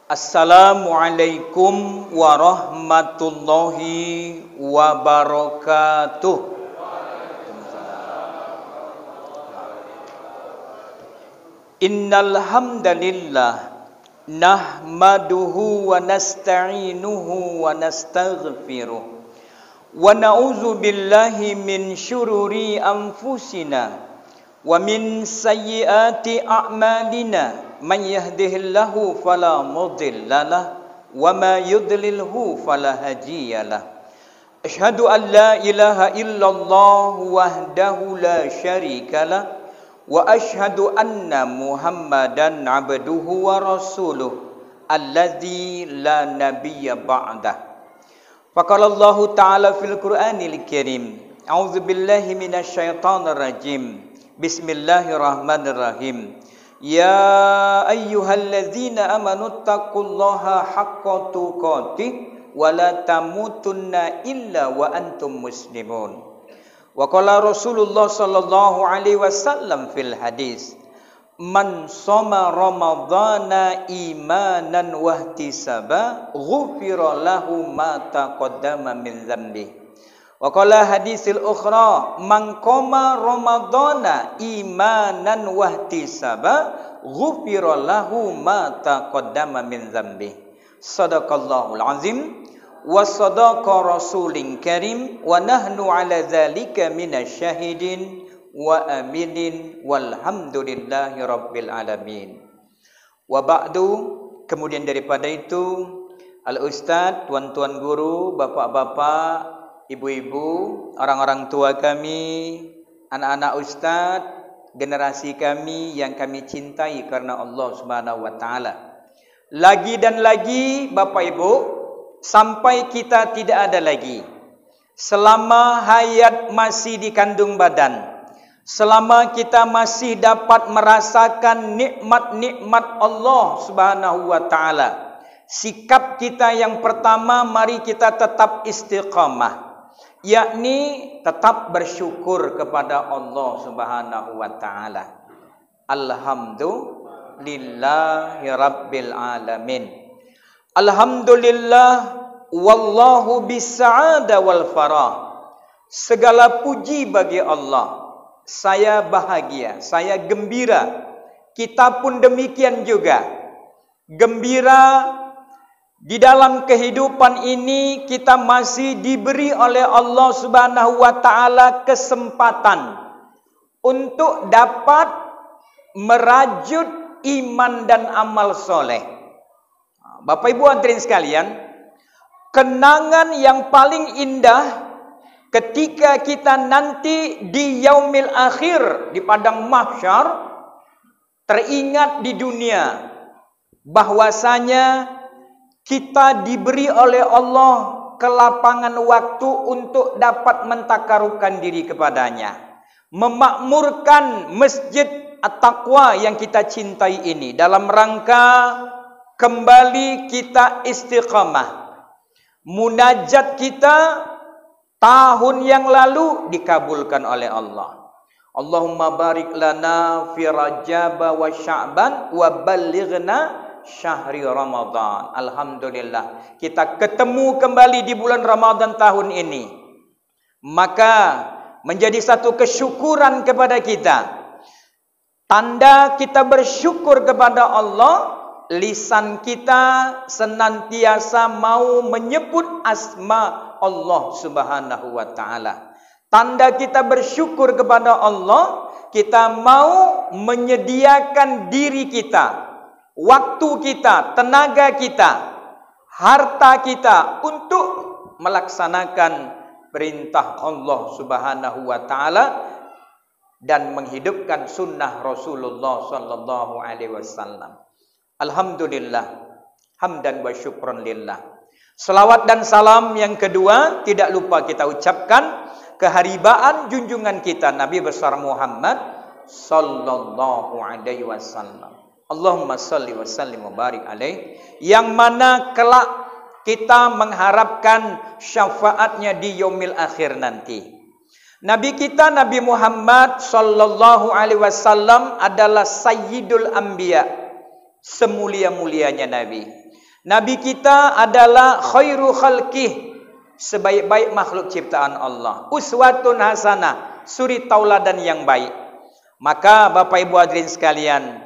Assalamualaikum warahmatullahi wabarakatuh. Innal hamdalillah nahmaduhu wa nasta'inuhu wa nastaghfiruh wa na'udzu billahi min syururi anfusina wa min sayyiati a'malina. Man yahdihillahu fala mudilla lahu wa ma yudlilhu fala hadiyalah. Asyhadu an la ilaha illallah wahdahu la syarikalah wa asyhadu anna Muhammadan abduhu wa rasuluh alladzi la nabiyya ba'dah. Faqala Allah ta'ala fil Qur'anil Karim, a'udzu billahi minasyaitonir rajim. Bismillahirrahmanirrahim. Ya ayyuhalladzina amanu taqullaha haqqa tuqatih wa la tamutunna illa wa antum muslimun. Wa qala Rasulullah sallallahu alaihi wasallam fil hadis, man shoma ramadhana imanan wa ihtisaba ghufira lahu ma taqaddama min dzambi. Wa qala hadisil ukhra, man qama ramadhana imanan wa ihtisaba ghufira lahu ma taqaddama min dzambi. Shadaqallahul azim wa sadaqa rasulin karim wa nahnu ala dzalika minasyahidin wa aminin walhamdulillahi rabbil alamin. Wa ba'du, kemudian daripada itu, al ustaz, tuan-tuan guru, bapak-bapak, ibu-ibu, orang-orang tua kami, anak-anak ustaz, generasi kami yang kami cintai karena Allah Subhanahu wa taala. Lagi dan lagi Bapak Ibu, sampai kita tidak ada lagi, selama hayat masih di kandung badan, selama kita masih dapat merasakan nikmat-nikmat Allah Subhanahu wa taala, sikap kita yang pertama, mari kita tetap istiqamah, yakni tetap bersyukur kepada Allah Subhanahu wa taala. Alhamdulillahi rabbil alamin. Alhamdulillah wallahu bisa'ada wal farah. Segala puji bagi Allah. Saya bahagia, saya gembira. Kita pun demikian juga. Gembira di dalam kehidupan ini kita masih diberi oleh Allah Subhanahu wa taala kesempatan untuk dapat merajut iman dan amal soleh. Bapak Ibu hadirin sekalian, kenangan yang paling indah ketika kita nanti di yaumil akhir, di padang mahsyar, teringat di dunia bahwasanya kita diberi oleh Allah kelapangan waktu untuk dapat mentakarubkan diri kepadanya, memakmurkan masjid At-Taqwa yang kita cintai ini dalam rangka kembali kita istiqamah. Munajat kita tahun yang lalu dikabulkan oleh Allah. Allahumma barik lana fi Rajab wa Sya'ban wa ballighna syahri Ramadan. Alhamdulillah, kita ketemu kembali di bulan Ramadan tahun ini. Maka menjadi satu kesyukuran kepada kita. Tanda kita bersyukur kepada Allah, lisan kita senantiasa mau menyebut asma Allah Subhanahu wa taala. Tanda kita bersyukur kepada Allah, kita mau menyediakan diri kita, waktu kita, tenaga kita, harta kita untuk melaksanakan perintah Allah Subhanahu wa taala dan menghidupkan sunnah Rasulullah sallallahu alaihi wasallam. Alhamdulillah, hamdan wa syukran lillah. Selawat dan salam yang kedua tidak lupa kita ucapkan keharibaan junjungan kita Nabi besar Muhammad sallallahu alaihi wasallam. Allahumma salli wa sallim wa barik alaih, yang mana kelak kita mengharapkan syafaatnya di yaumil akhir nanti. Nabi kita Nabi Muhammad sallallahu alaihi wasallam adalah sayyidul anbiya, semulia-mulianya nabi. Nabi kita adalah khairu khalqih, sebaik-baik makhluk ciptaan Allah. Uswatun hasanah, suri tauladan yang baik. Maka Bapak Ibu hadirin sekalian,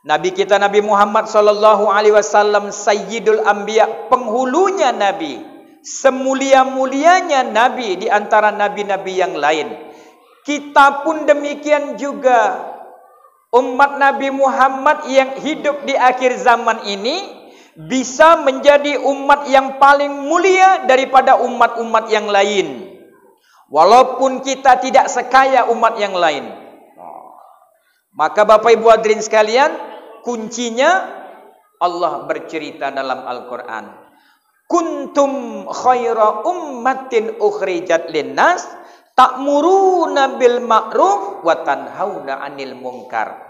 Nabi kita Nabi Muhammad sallallahu alaihi wasallam sayyidul anbiya, penghulunya nabi, semulia-mulianya nabi di antara nabi-nabi yang lain. Kita pun demikian juga. Umat Nabi Muhammad yang hidup di akhir zaman ini bisa menjadi umat yang paling mulia daripada umat-umat yang lain, walaupun kita tidak sekaya umat yang lain. Maka Bapak Ibu hadirin sekalian, kuncinya Allah bercerita dalam Al-Quran, kuntum khaira ummatin ukhrijat linnas ta'muruna bil ma'ruf wa tanhauna 'anil munkar.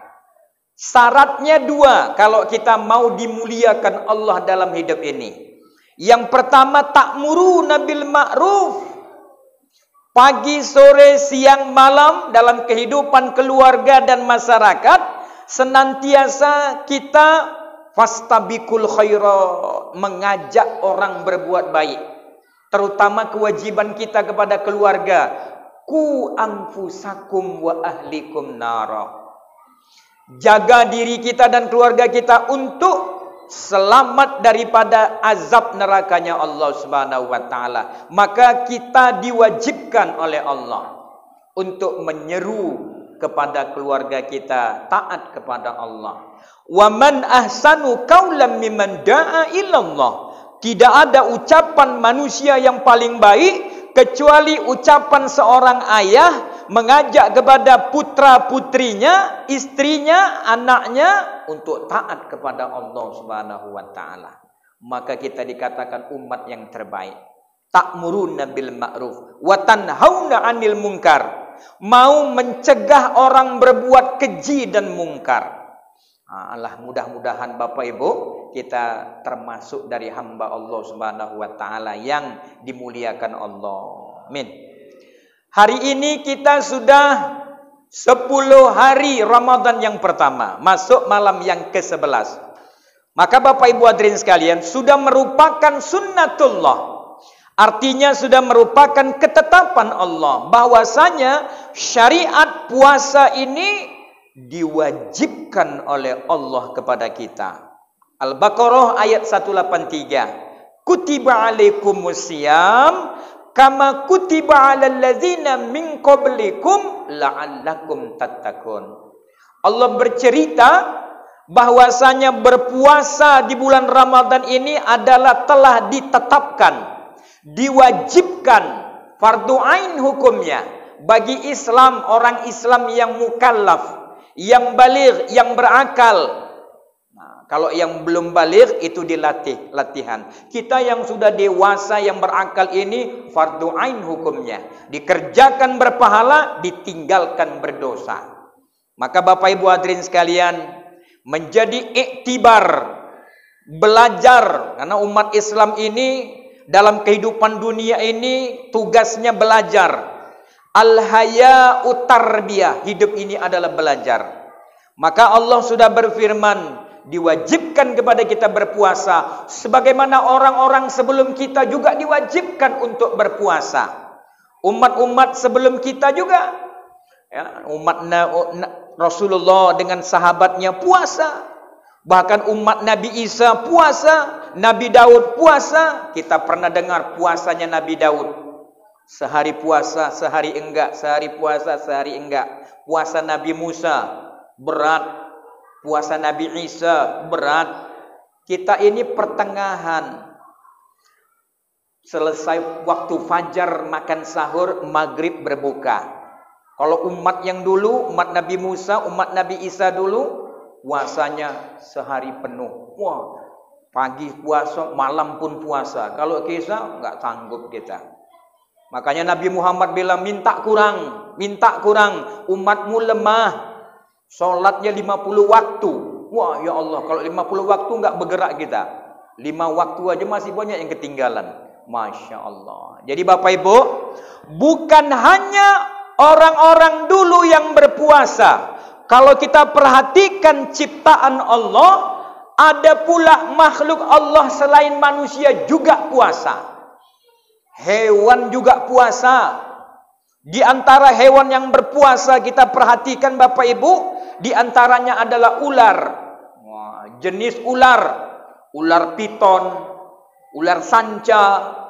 Syaratnya dua kalau kita mau dimuliakan Allah dalam hidup ini. Yang pertama, ta'muruna bil ma'ruf. Pagi, sore, siang, malam dalam kehidupan keluarga dan masyarakat, senantiasa kita fastabiqul khaira, mengajak orang berbuat baik. Terutama kewajiban kita kepada keluarga, ku anfusakum wa ahlikum nara. Jaga diri kita dan keluarga kita untuk selamat daripada azab nerakanya Allah Subhanahu wa taala. Maka kita diwajibkan oleh Allah untuk menyeru kepada keluarga kita taat kepada Allah. Wa man ahsanu qaulan mimman da'a ilallah. Tidak ada ucapan manusia yang paling baik kecuali ucapan seorang ayah mengajak kepada putra-putrinya, istrinya, anaknya untuk taat kepada Allah Subhanahu wa taala. Maka kita dikatakan umat yang terbaik. Ta'muruna bil ma'ruf wa tanhauna 'anil munkar. Mau mencegah orang berbuat keji dan mungkar. Allah, mudah-mudahan Bapak Ibu kita termasuk dari hamba Allah Subhanahu wa taala yang dimuliakan Allah. Amin. Hari ini kita sudah 10 hari Ramadan yang pertama, masuk malam yang ke-11. Maka Bapak Ibu hadirin sekalian, sudah merupakan sunnatullah. Artinya sudah merupakan ketetapan Allah bahwasanya syariat puasa ini diwajibkan oleh Allah kepada kita. Al-Baqarah ayat 183. Kutiba alaikumusiyam kama kutiba alal ladzina min qablikum la'allakum tattaqun. Allah bercerita bahwasanya berpuasa di bulan Ramadan ini adalah telah ditetapkan, diwajibkan, fardu ain hukumnya bagi Islam, orang Islam yang mukallaf, yang baligh, yang berakal. Kalau yang belum baligh itu dilatih, latihan. Kita yang sudah dewasa, yang berakal ini fardu ain hukumnya. Dikerjakan berpahala, ditinggalkan berdosa. Maka Bapak Ibu hadirin sekalian, menjadi iktibar, belajar. Karena umat Islam ini dalam kehidupan dunia ini tugasnya belajar. Al-haya'u tarbiyah, hidup ini adalah belajar. Maka Allah sudah berfirman, diwajibkan kepada kita berpuasa sebagaimana orang-orang sebelum kita juga diwajibkan untuk berpuasa. Umat-umat sebelum kita juga, ya, umat Rasulullah dengan sahabatnya puasa. Bahkan umat Nabi Isa puasa, Nabi Daud puasa. Kita pernah dengar puasanya Nabi Daud. Sehari puasa, sehari enggak, sehari puasa, sehari enggak. Puasa Nabi Musa berat. Puasa Nabi Isa berat. Kita ini pertengahan. Selesai waktu fajar makan sahur, maghrib berbuka. Kalau umat yang dulu, umat Nabi Musa, umat Nabi Isa dulu, puasanya sehari penuh. Wah, pagi puasa, malam pun puasa. Kalau kisah, enggak sanggup kita. Makanya Nabi Muhammad bilang, minta kurang, umatmu lemah. Solatnya 50 waktu. Wah, ya Allah, kalau 50 waktu enggak bergerak kita. 5 waktu aja masih banyak yang ketinggalan. Masya Allah. Jadi Bapak Ibu, bukan hanya orang-orang dulu yang berpuasa. Kalau kita perhatikan ciptaan Allah, Ada pula makhluk Allah selain manusia juga puasa. Hewan juga puasa. Di antara hewan yang berpuasa kita perhatikan Bapak Ibu, di antaranya adalah ular. Jenis ular, ular piton, ular sanca,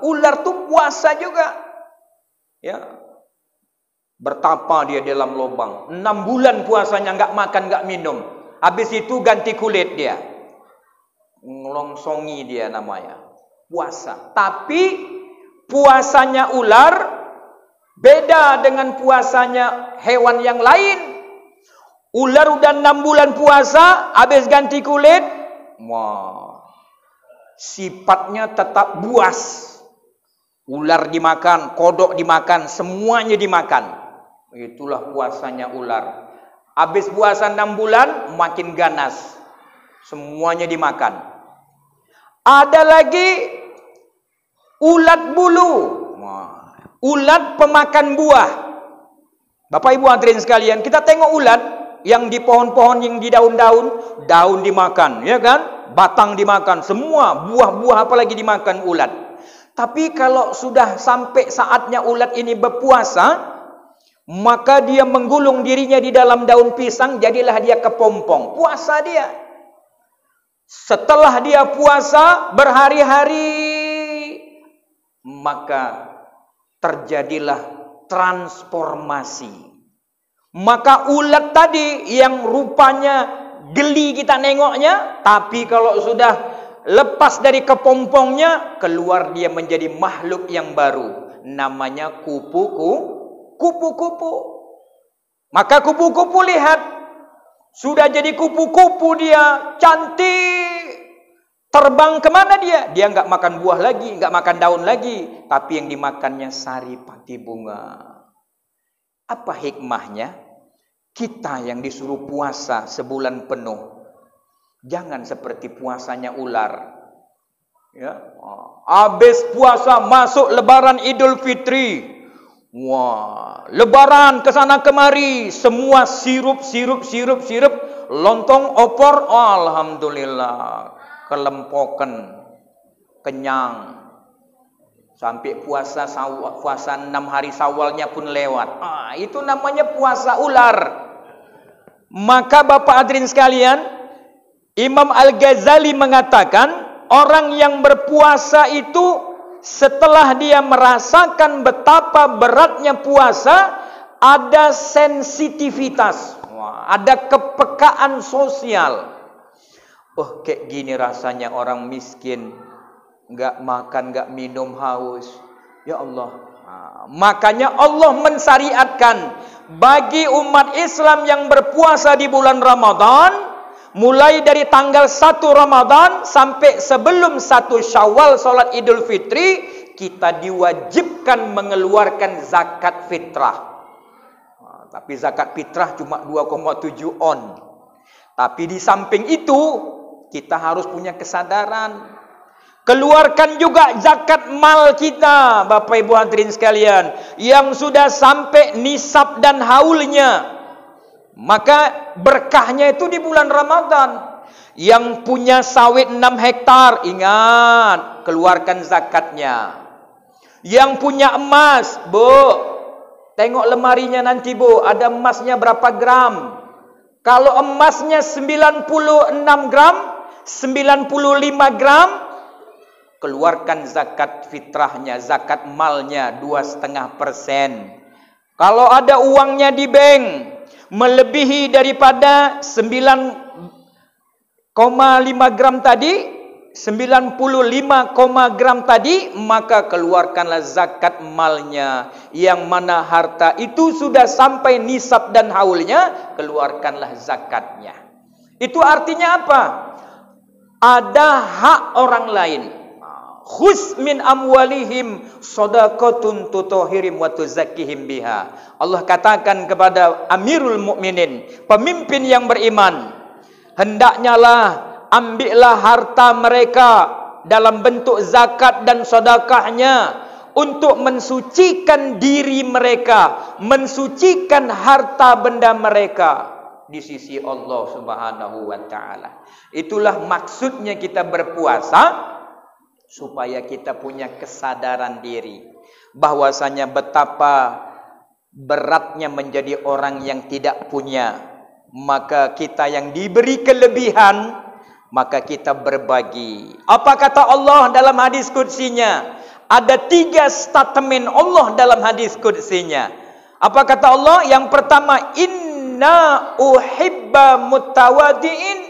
ular tuh puasa juga. Ya. Bertapa dia dalam lubang. 6 bulan puasanya, nggak makan, nggak minum. Habis itu ganti kulit dia. Ngelongsongi dia namanya. Puasa. Tapi puasanya ular beda dengan puasanya hewan yang lain. Ular udah 6 bulan puasa, habis ganti kulit, wah, sifatnya tetap buas. Ular dimakan, kodok dimakan, semuanya dimakan. Itulah puasanya ular. Habis puasa 6 bulan, makin ganas. Semuanya dimakan. Ada lagi ulat bulu. Ulat pemakan buah. Bapak Ibu hadirin sekalian, kita tengok ulat yang di pohon-pohon, yang di daun-daun, daun dimakan, ya kan? Batang dimakan, semua buah-buah apalagi dimakan ulat. Tapi kalau sudah sampai saatnya ulat ini berpuasa, maka dia menggulung dirinya di dalam daun pisang, jadilah dia kepompong. Puasa dia. Setelah dia puasa berhari-hari, maka terjadilah transformasi. Maka ulat tadi yang rupanya geli kita nengoknya, tapi kalau sudah lepas dari kepompongnya, keluar dia menjadi makhluk yang baru. Namanya kupu-kupu. Maka kupu-kupu lihat, sudah jadi kupu-kupu dia, cantik. Terbang kemana dia? Dia nggak makan buah lagi, nggak makan daun lagi, tapi yang dimakannya saripati bunga. Apa hikmahnya? Kita yang disuruh puasa sebulan penuh, jangan seperti puasanya ular. Ya, habis puasa masuk Lebaran Idul Fitri. Wah, Lebaran kesana kemari, semua sirup, lontong, opor, alhamdulillah, kelempokan, kenyang. Sampai puasa 6 hari Syawalnya pun lewat. Itu namanya puasa ular. Maka Bapak hadirin sekalian, Imam Al-Ghazali mengatakan, orang yang berpuasa itu setelah dia merasakan betapa beratnya puasa, ada sensitivitas, ada kepekaan sosial. Oh, kayak gini rasanya orang miskin, nggak makan, nggak minum, haus. Ya Allah. Makanya Allah mensyariatkan bagi umat Islam yang berpuasa di bulan Ramadan, mulai dari tanggal 1 Ramadan sampai sebelum 1 Syawal salat Idul Fitri, kita diwajibkan mengeluarkan zakat fitrah. Tapi zakat fitrah cuma 2,7 on. Tapi di samping itu, kita harus punya kesadaran. Keluarkan juga zakat mal kita, Bapak Ibu hadirin sekalian, yang sudah sampai nisab dan haulnya. Maka berkahnya itu di bulan Ramadan. Yang punya sawit 6 hektar, ingat, keluarkan zakatnya. Yang punya emas, Bu, tengok lemarinya nanti, Bu, ada emasnya berapa gram. Kalau emasnya 96 gram, 95 gram, keluarkan zakat fitrahnya, zakat malnya 2,5%. Kalau ada uangnya di bank melebihi daripada 9,5 gram tadi, 95 gram tadi, maka keluarkanlah zakat malnya. Yang mana harta itu sudah sampai nisab dan haulnya, keluarkanlah zakatnya. Itu artinya apa? Ada hak orang lain. Khus min amwalihim shadaqatun tutahhirim wa tuzakkihim biha. Allah katakan kepada Amirul Mukminin, pemimpin yang beriman, hendaknya lah ambillah harta mereka dalam bentuk zakat dan sedekahnya untuk mensucikan diri mereka, mensucikan harta benda mereka. di sisi Allah Subhanahu wa taala. Itulah maksudnya kita berpuasa, supaya kita punya kesadaran diri bahwasanya betapa beratnya menjadi orang yang tidak punya. Maka kita yang diberi kelebihan, maka kita berbagi. Apa kata Allah dalam hadis qudsinya? Ada 3 statement Allah dalam hadis qudsinya. Apa kata Allah? Yang pertama, inna uhibba mutawadiin.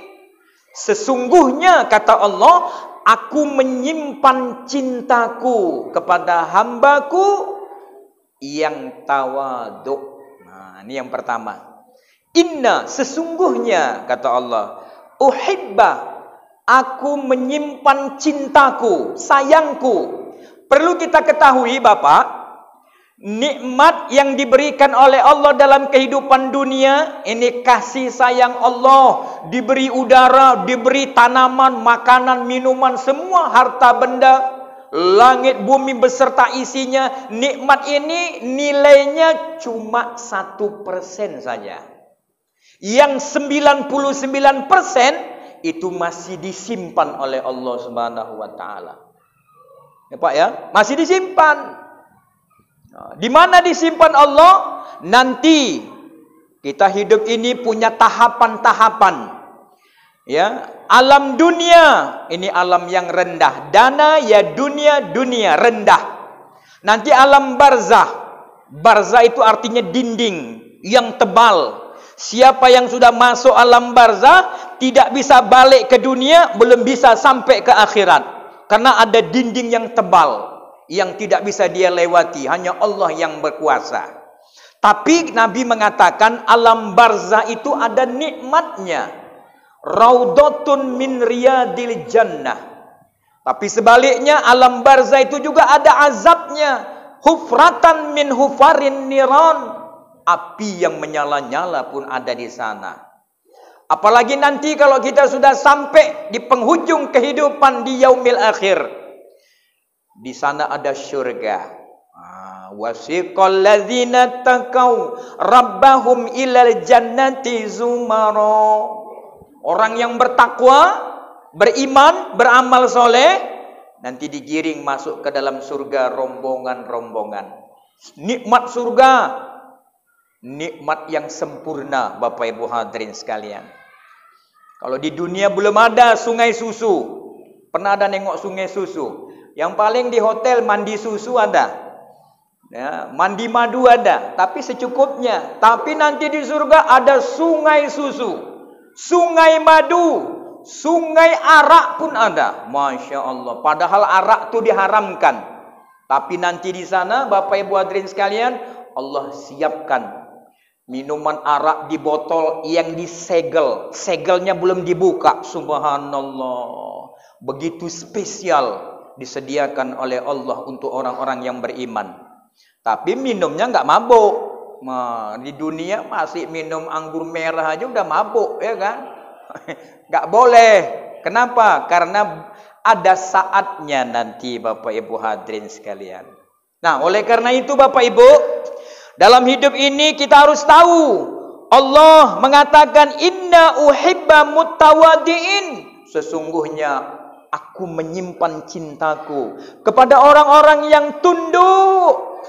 Sesungguhnya kata Allah, aku menyimpan cintaku kepada hambaku yang tawaduk. Nah, ini yang pertama. Inna, sesungguhnya kata Allah, uhibba, aku menyimpan cintaku, sayangku. Perlu kita ketahui Bapak, nikmat yang diberikan oleh Allah dalam kehidupan dunia, ini kasih sayang Allah. Diberi udara, diberi tanaman, makanan, minuman, semua harta benda, langit bumi beserta isinya. Nikmat ini nilainya cuma 1% saja. Yang 99% itu masih disimpan oleh Allah Subhanahu wa taala. Ya Pak ya, masih disimpan. Di mana disimpan Allah? Nanti kita hidup ini punya tahapan-tahapan. Ya, alam dunia ini alam yang rendah. Dana ya dunia rendah. Nanti alam barzah. Barzah itu artinya dinding yang tebal. Siapa yang sudah masuk alam barzah tidak bisa balik ke dunia, belum bisa sampai ke akhirat. Karena ada dinding yang tebal yang tidak bisa dia lewati, hanya Allah yang berkuasa. Tapi Nabi mengatakan alam barzah itu ada nikmatnya. Raudhatun min riyadil jannah. Tapi sebaliknya alam barzah itu juga ada azabnya. Hufratan min hufarin niran. Api yang menyala-nyala pun ada di sana. Apalagi nanti kalau kita sudah sampai di penghujung kehidupan di yaumil akhir. Di sana ada syurga. Wasiqal ladzina taqaw rabbahum ilal jannati zumara. Orang yang bertakwa, beriman, beramal soleh, nanti digiring masuk ke dalam surga rombongan-rombongan. Nikmat surga, nikmat yang sempurna Bapak Ibu hadirin sekalian. Kalau di dunia belum ada sungai susu. Pernah ada nengok sungai susu? Yang paling di hotel mandi susu ada. Ya, mandi madu ada, tapi secukupnya. Tapi nanti di surga ada sungai susu, sungai madu, sungai arak pun ada. Masya Allah. Padahal arak itu diharamkan. Tapi nanti di sana Bapak Ibu hadirin sekalian, Allah siapkan minuman arak di botol yang disegel. Segelnya belum dibuka. Subhanallah. Begitu spesial disediakan oleh Allah untuk orang-orang yang beriman. Tapi minumnya nggak mabuk. Nah, di dunia masih minum anggur merah aja udah mabuk, ya kan? Nggak boleh. Kenapa? Karena ada saatnya nanti Bapak Ibu hadirin sekalian. Nah, oleh karena itu Bapak Ibu, dalam hidup ini kita harus tahu Allah mengatakan inna uhibba mutawadiin. Sesungguhnya aku menyimpan cintaku kepada orang-orang yang tunduk,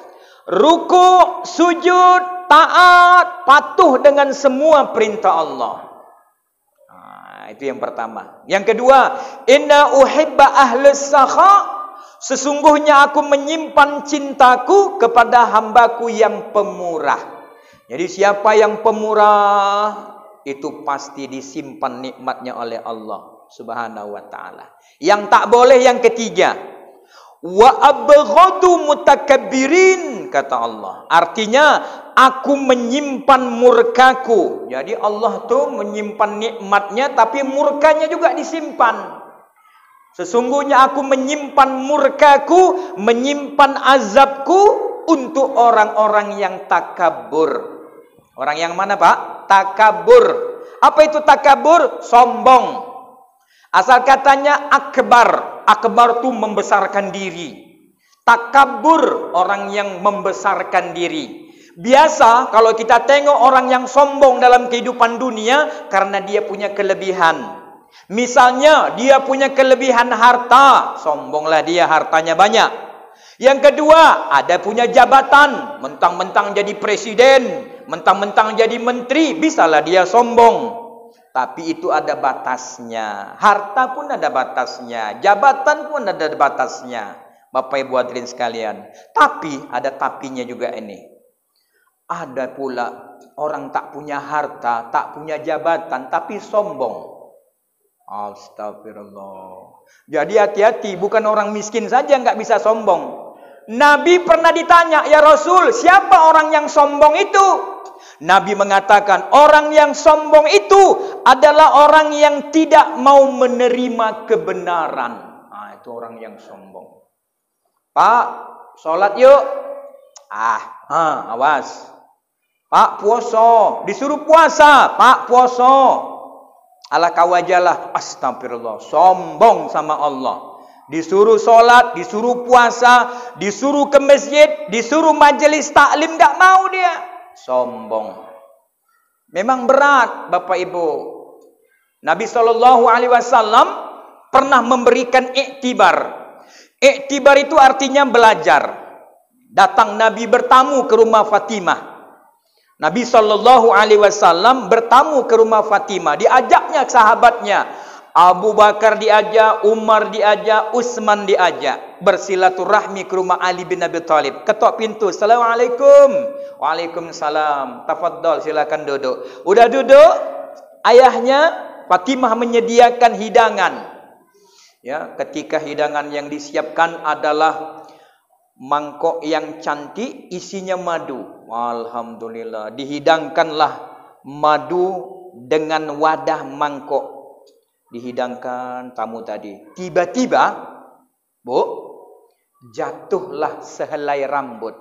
ruku, sujud, taat, patuh dengan semua perintah Allah. Nah, itu yang pertama. Yang kedua, inna uhibba ahlus sakha. Sesungguhnya aku menyimpan cintaku kepada hambaku yang pemurah. Jadi siapa yang pemurah, itu pasti disimpan nikmatnya oleh Allah Subhanahu wa ta'ala. Yang tak boleh yang ketiga, wa abghadu mutakabbirin, kata Allah. Artinya aku menyimpan murkaku. Jadi Allah tuh menyimpan nikmatnya, tapi murkanya juga disimpan. Sesungguhnya aku menyimpan murkaku, menyimpan azabku untuk orang-orang yang takabur. Orang yang mana Pak? Takabur. Apa itu takabur? Sombong. Asal katanya akbar. Akbar itu membesarkan diri. Takabur, orang yang membesarkan diri. Biasa kalau kita tengok orang yang sombong dalam kehidupan dunia karena dia punya kelebihan. Misalnya dia punya kelebihan harta, sombonglah dia, hartanya banyak. Yang kedua, ada punya jabatan, mentang-mentang jadi presiden, mentang-mentang jadi menteri, bisalah dia sombong. Tapi itu ada batasnya. Harta pun ada batasnya, jabatan pun ada batasnya. Bapak Ibu hadirin sekalian. Tapi ada tapinya juga ini. Ada pula orang tak punya harta, tak punya jabatan, tapi sombong. Astagfirullah. Jadi hati-hati, bukan orang miskin saja nggak bisa sombong. Nabi pernah ditanya, ya Rasul, siapa orang yang sombong itu? Nabi mengatakan, orang yang sombong itu adalah orang yang tidak mau menerima kebenaran. Itu orang yang sombong. Pak, sholat yuk. Awas. Pak, puasa. Disuruh puasa. Pak, puasa. Ala kawajalah. Astagfirullah. Sombong sama Allah. Disuruh sholat, disuruh puasa, disuruh ke masjid, disuruh majelis taklim, tak mau dia. Sombong. Memang berat, Bapak Ibu. Nabi SAW pernah memberikan iktibar. Iktibar itu artinya belajar. Datang Nabi bertamu ke rumah Fatimah. Nabi SAW bertamu ke rumah Fatimah. Diajaknya sahabatnya. Abu Bakar diajak, Umar diajak, Utsman diajak. Bersilaturahmi ke rumah Ali bin Abi Thalib. Ketok pintu. Assalamualaikum. Waalaikumsalam. Tafadhol, silakan duduk. Udah duduk, ayahnya Fatimah menyediakan hidangan. Ya, ketika hidangan yang disiapkan adalah mangkok yang cantik, isinya madu. Alhamdulillah, dihidangkanlah madu dengan wadah mangkok. Dihidangkan tamu tadi. Tiba-tiba, Bu, jatuhlah sehelai rambut.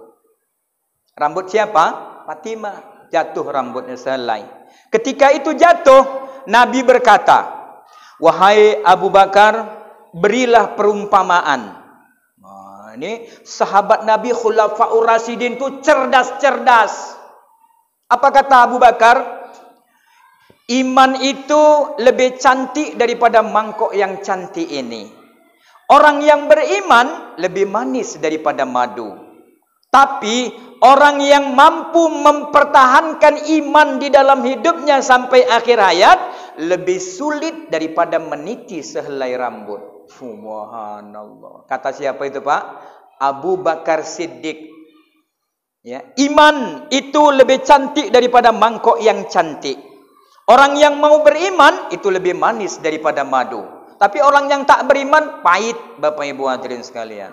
Rambut siapa? Fatimah. Jatuh rambutnya sehelai. Ketika itu jatuh, Nabi berkata, wahai Abu Bakar, berilah perumpamaan. Ini sahabat Nabi Khulafaur Rasyidin itu cerdas-cerdas. Apa kata Abu Bakar? Iman itu lebih cantik daripada mangkok yang cantik ini. Orang yang beriman lebih manis daripada madu. Tapi orang yang mampu mempertahankan iman di dalam hidupnya sampai akhir hayat lebih sulit daripada meniti sehelai rambut. Subhanallah. Kata siapa itu, Pak? Abu Bakar Siddiq. Ya, iman itu lebih cantik daripada mangkok yang cantik. Orang yang mau beriman itu lebih manis daripada madu. Tapi orang yang tak beriman pahit, Bapak Ibu hadirin sekalian.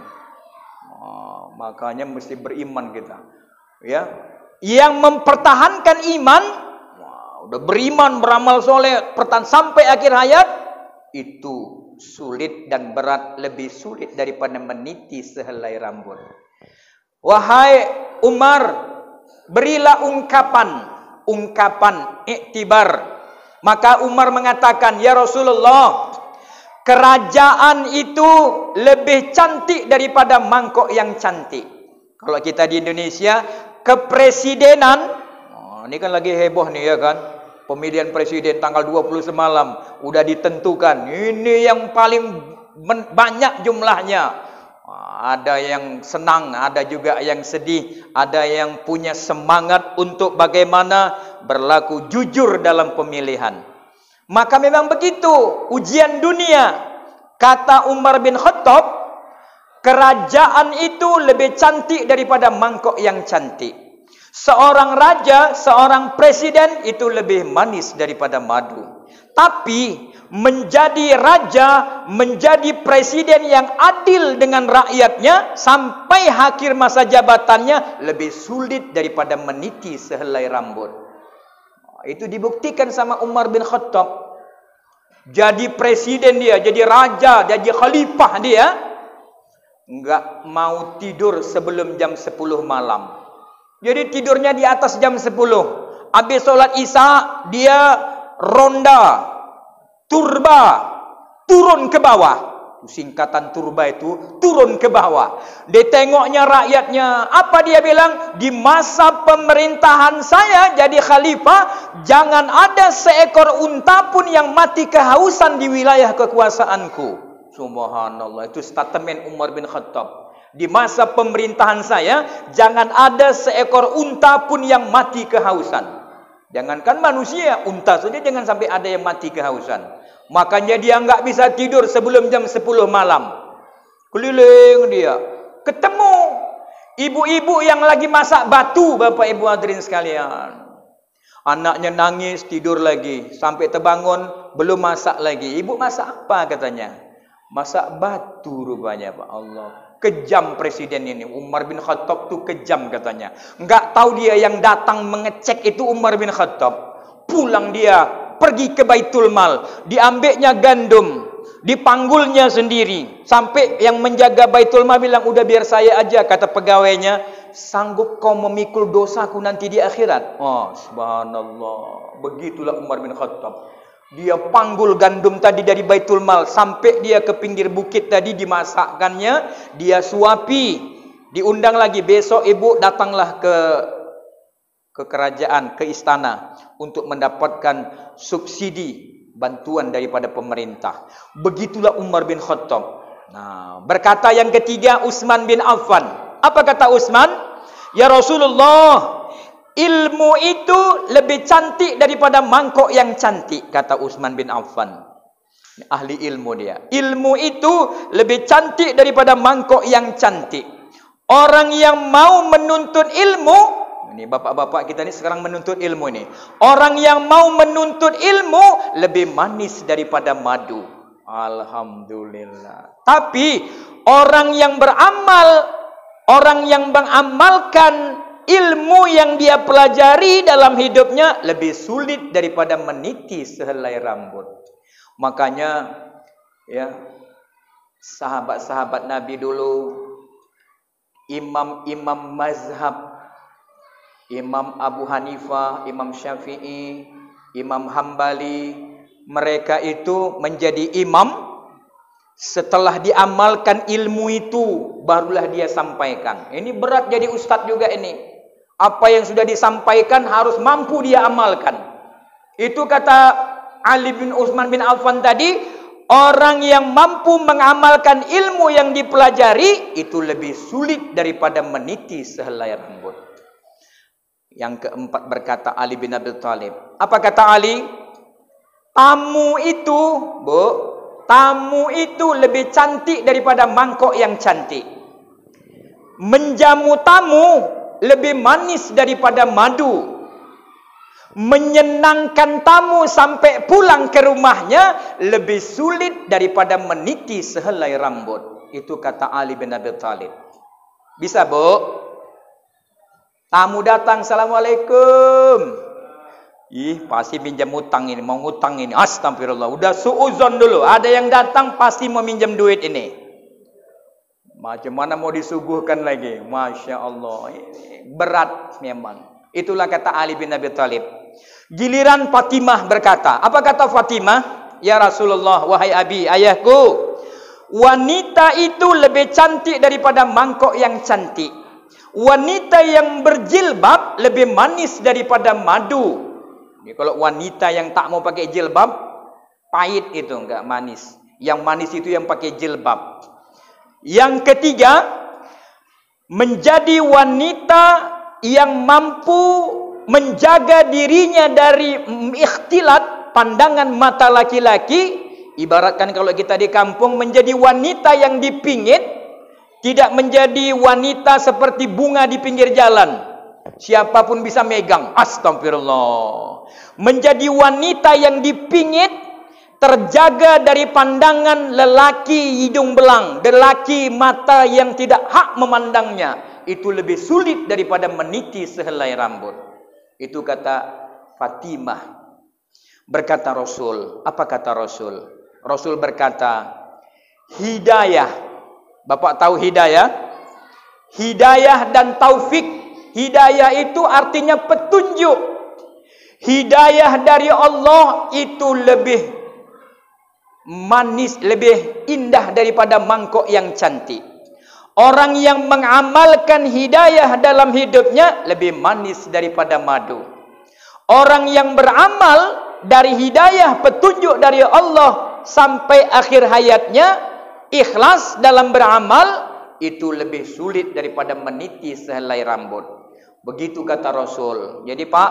Makanya mesti beriman kita. Ya, yang mempertahankan iman, udah beriman, beramal soleh, sampai akhir hayat, itu sulit dan berat, lebih sulit daripada meniti sehelai rambut. Wahai Umar, berilah ungkapan iktibar. Maka Umar mengatakan, ya Rasulullah, kerajaan itu lebih cantik daripada mangkok yang cantik. Kalau kita di Indonesia, kepresidenan, ini kan lagi heboh nih ya kan, pemilihan presiden tanggal 20 semalam udah ditentukan. Ini yang paling banyak jumlahnya. Ada yang senang, ada juga yang sedih, ada yang punya semangat untuk bagaimana berlaku jujur dalam pemilihan. Maka memang begitu ujian dunia. Kata Umar bin Khattab, kerajaan itu lebih cantik daripada mangkok yang cantik. Seorang raja, seorang presiden itu lebih manis daripada madu. Tapi menjadi raja, menjadi presiden yang adil dengan rakyatnya sampai akhir masa jabatannya lebih sulit daripada meniti sehelai rambut. Itu dibuktikan sama Umar bin Khattab. Jadi presiden dia, jadi raja, jadi khalifah dia, enggak mau tidur sebelum jam 10 malam. Jadi tidurnya di atas jam 10. Habis sholat Isya, dia ronda, turba, turun ke bawah. Singkatan turba itu turun ke bawah. Dia tengoknya rakyatnya. Apa dia bilang? Di masa pemerintahan saya jadi khalifah, jangan ada seekor unta pun yang mati kehausan di wilayah kekuasaanku. Subhanallah. Itu statement Umar bin Khattab. Di masa pemerintahan saya, jangan ada seekor unta pun yang mati kehausan. Jangankan manusia, unta saja jangan sampai ada yang mati kehausan. Makanya dia enggak bisa tidur sebelum jam 10 malam. Keliling dia. Ketemu ibu-ibu yang lagi masak batu, Bapak Ibu hadirin sekalian. Anaknya nangis, tidur lagi. Sampai terbangun, belum masak lagi. Ibu masak apa katanya? Masak batu rupanya, Pak Allah. Kejam presiden ini. Umar bin Khattab tu kejam katanya. Enggak tahu dia yang datang mengecek itu Umar bin Khattab. Pulang dia. Pergi ke Baitul Mal, diambilnya gandum, dipanggulnya sendiri. Sampai yang menjaga Baitul Mal bilang, udah biar saya aja, kata pegawainya. Sanggup kau memikul dosaku nanti di akhirat? Oh, subhanallah. Begitulah Umar bin Khattab. Dia panggul gandum tadi dari Baitul Mal, sampai dia ke pinggir bukit tadi, dimasakkannya, dia suapi. Diundang lagi, besok ibu datanglah ke kerajaan, ke istana, untuk mendapatkan subsidi bantuan daripada pemerintah. Begitulah Umar bin Khattab. Nah, berkata yang ketiga Utsman bin Affan. Apa kata Utsman? Ya Rasulullah, ilmu itu lebih cantik daripada mangkok yang cantik, kata Utsman bin Affan. Ahli ilmu dia. Ilmu itu lebih cantik daripada mangkok yang cantik. Orang yang mau menuntut ilmu, ini bapak-bapak kita ni sekarang menuntut ilmu ni. Orang yang mau menuntut ilmu lebih manis daripada madu. Alhamdulillah. Tapi orang yang beramal, orang yang mengamalkan ilmu yang dia pelajari dalam hidupnya lebih sulit daripada meniti sehelai rambut. Makanya ya, sahabat-sahabat Nabi dulu, imam-imam mazhab, Imam Abu Hanifah, Imam Syafi'i, Imam Hambali, mereka itu menjadi imam setelah diamalkan ilmu itu, barulah dia sampaikan. Ini berat jadi ustaz juga ini. Apa yang sudah disampaikan harus mampu dia amalkan. Itu kata Ali bin Utsman bin Affan tadi, orang yang mampu mengamalkan ilmu yang dipelajari itu lebih sulit daripada meniti sehelai rambut. Yang keempat berkata Ali bin Abi Thalib. Apa kata Ali? Tamu itu, Bu, tamu itu lebih cantik daripada mangkok yang cantik. Menjamu tamu lebih manis daripada madu. Menyenangkan tamu sampai pulang ke rumahnya lebih sulit daripada meniti sehelai rambut. Itu kata Ali bin Abi Thalib. Bisa, Bu? Tamu datang, Assalamualaikum. Ih, pasti pinjam utang ini, mau ngutang ini. Astagfirullah, udah suuzon dulu. Ada yang datang pasti mau minjam duit ini. Macam mana mau disuguhkan lagi? Masya Allah, ini berat memang. Itulah kata Ali bin Abi Thalib. Giliran Fatimah berkata. Apa kata Fatimah? Ya Rasulullah, wahai Abi, ayahku, wanita itu lebih cantik daripada mangkok yang cantik. Wanita yang berjilbab lebih manis daripada madu. Ini kalau wanita yang tak mau pakai jilbab, pahit itu, enggak manis. Yang manis itu yang pakai jilbab. Yang ketiga, menjadi wanita yang mampu menjaga dirinya dari ikhtilat pandangan mata laki-laki. Ibaratkan kalau kita di kampung, menjadi wanita yang dipingit. Tidak menjadi wanita seperti bunga di pinggir jalan. Siapapun bisa megang. Astagfirullah. Menjadi wanita yang dipingit, terjaga dari pandangan lelaki hidung belang, lelaki mata yang tidak hak memandangnya. Itu lebih sulit daripada meniti sehelai rambut. Itu kata Fatimah. Berkata Rasul. Apa kata Rasul? Rasul berkata, hidayah. Bapak tahu hidayah? Hidayah dan taufik. Hidayah itu artinya petunjuk. Hidayah dari Allah itu lebih manis, lebih indah daripada mangkok yang cantik. Orang yang mengamalkan hidayah dalam hidupnya lebih manis daripada madu. Orang yang beramal dari hidayah petunjuk dari Allah sampai akhir hayatnya ikhlas dalam beramal, itu lebih sulit daripada meniti sehelai rambut. Begitu kata Rasul. Jadi Pak,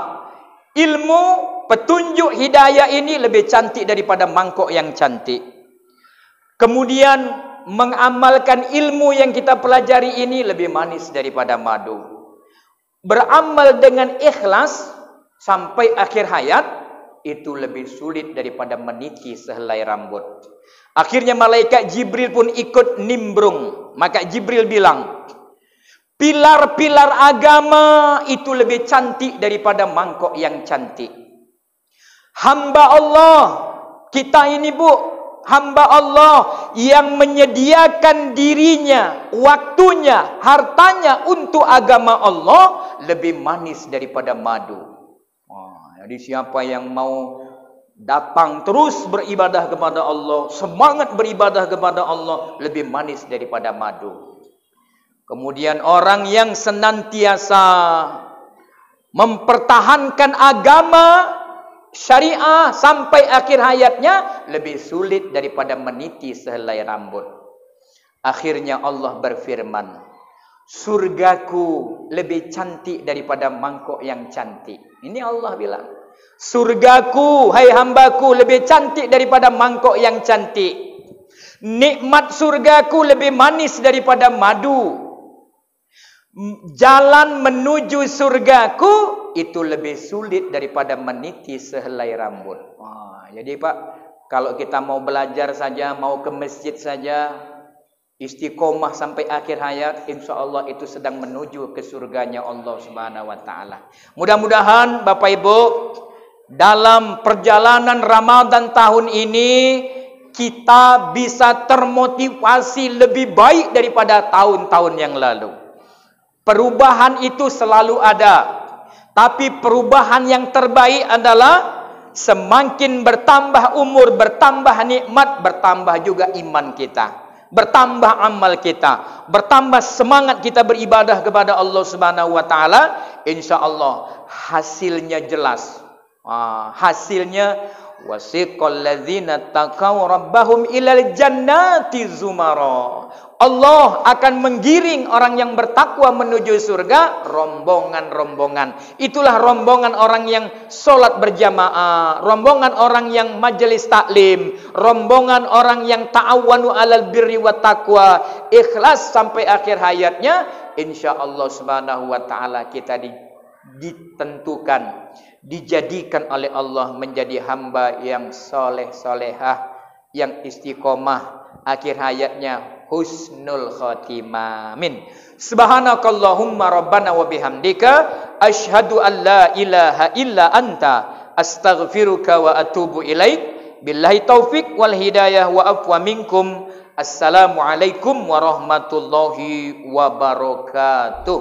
ilmu petunjuk hidayah ini lebih cantik daripada mangkok yang cantik. Kemudian mengamalkan ilmu yang kita pelajari ini lebih manis daripada madu. Beramal dengan ikhlas sampai akhir hayat itu lebih sulit daripada meniti sehelai rambut. Akhirnya malaikat Jibril pun ikut nimbrung. Maka Jibril bilang, pilar-pilar agama itu lebih cantik daripada mangkok yang cantik. Hamba Allah, kita ini Bu, hamba Allah yang menyediakan dirinya, waktunya, hartanya untuk agama Allah lebih manis daripada madu. Jadi siapa yang mau datang terus beribadah kepada Allah, semangat beribadah kepada Allah, lebih manis daripada madu. Kemudian orang yang senantiasa mempertahankan agama syariah sampai akhir hayatnya lebih sulit daripada meniti sehelai rambut. Akhirnya Allah berfirman, surgaku lebih cantik daripada mangkok yang cantik. Ini Allah bilang, surgaku, hai hambaku, lebih cantik daripada mangkok yang cantik. Nikmat surgaku lebih manis daripada madu. Jalan menuju surgaku itu lebih sulit daripada meniti sehelai rambut. Jadi Pak, kalau kita mau belajar saja, mau ke masjid saja, istiqomah sampai akhir hayat, insya Allah itu sedang menuju ke surganya Allah Subhanahu wa Ta'ala. Mudah-mudahan Bapak Ibu, dalam perjalanan Ramadan tahun ini kita bisa termotivasi lebih baik daripada tahun-tahun yang lalu. Perubahan itu selalu ada, tapi perubahan yang terbaik adalah semakin bertambah umur, bertambah nikmat, bertambah juga iman kita, bertambah amal kita, bertambah semangat kita beribadah kepada Allah Subhanahu wa Ta'ala. Insya Allah hasilnya jelas. Hasilnya wasiqal ladzina taqaw rabbahum ilal jannati zumara. Allah akan menggiring orang yang bertakwa menuju surga rombongan-rombongan. Itulah rombongan orang yang solat berjamaah, rombongan orang yang majelis taklim, rombongan orang yang ta'awanu alal birri wa taqwa, ikhlas sampai akhir hayatnya. Insya Allah Subhanahu wa Ta'ala kita ditentukan, dijadikan oleh Allah menjadi hamba yang soleh solehah, yang istiqomah, akhir hayatnya husnul khotimah. Amin. Subhanakallahumma rabbana wa bihamdika asyhadu an la ilaha illa anta astaghfiruka wa atubu ilaik. Billahi taufik wal hidayah wa afwa minkum. Assalamualaikum warahmatullahi wabarakatuh.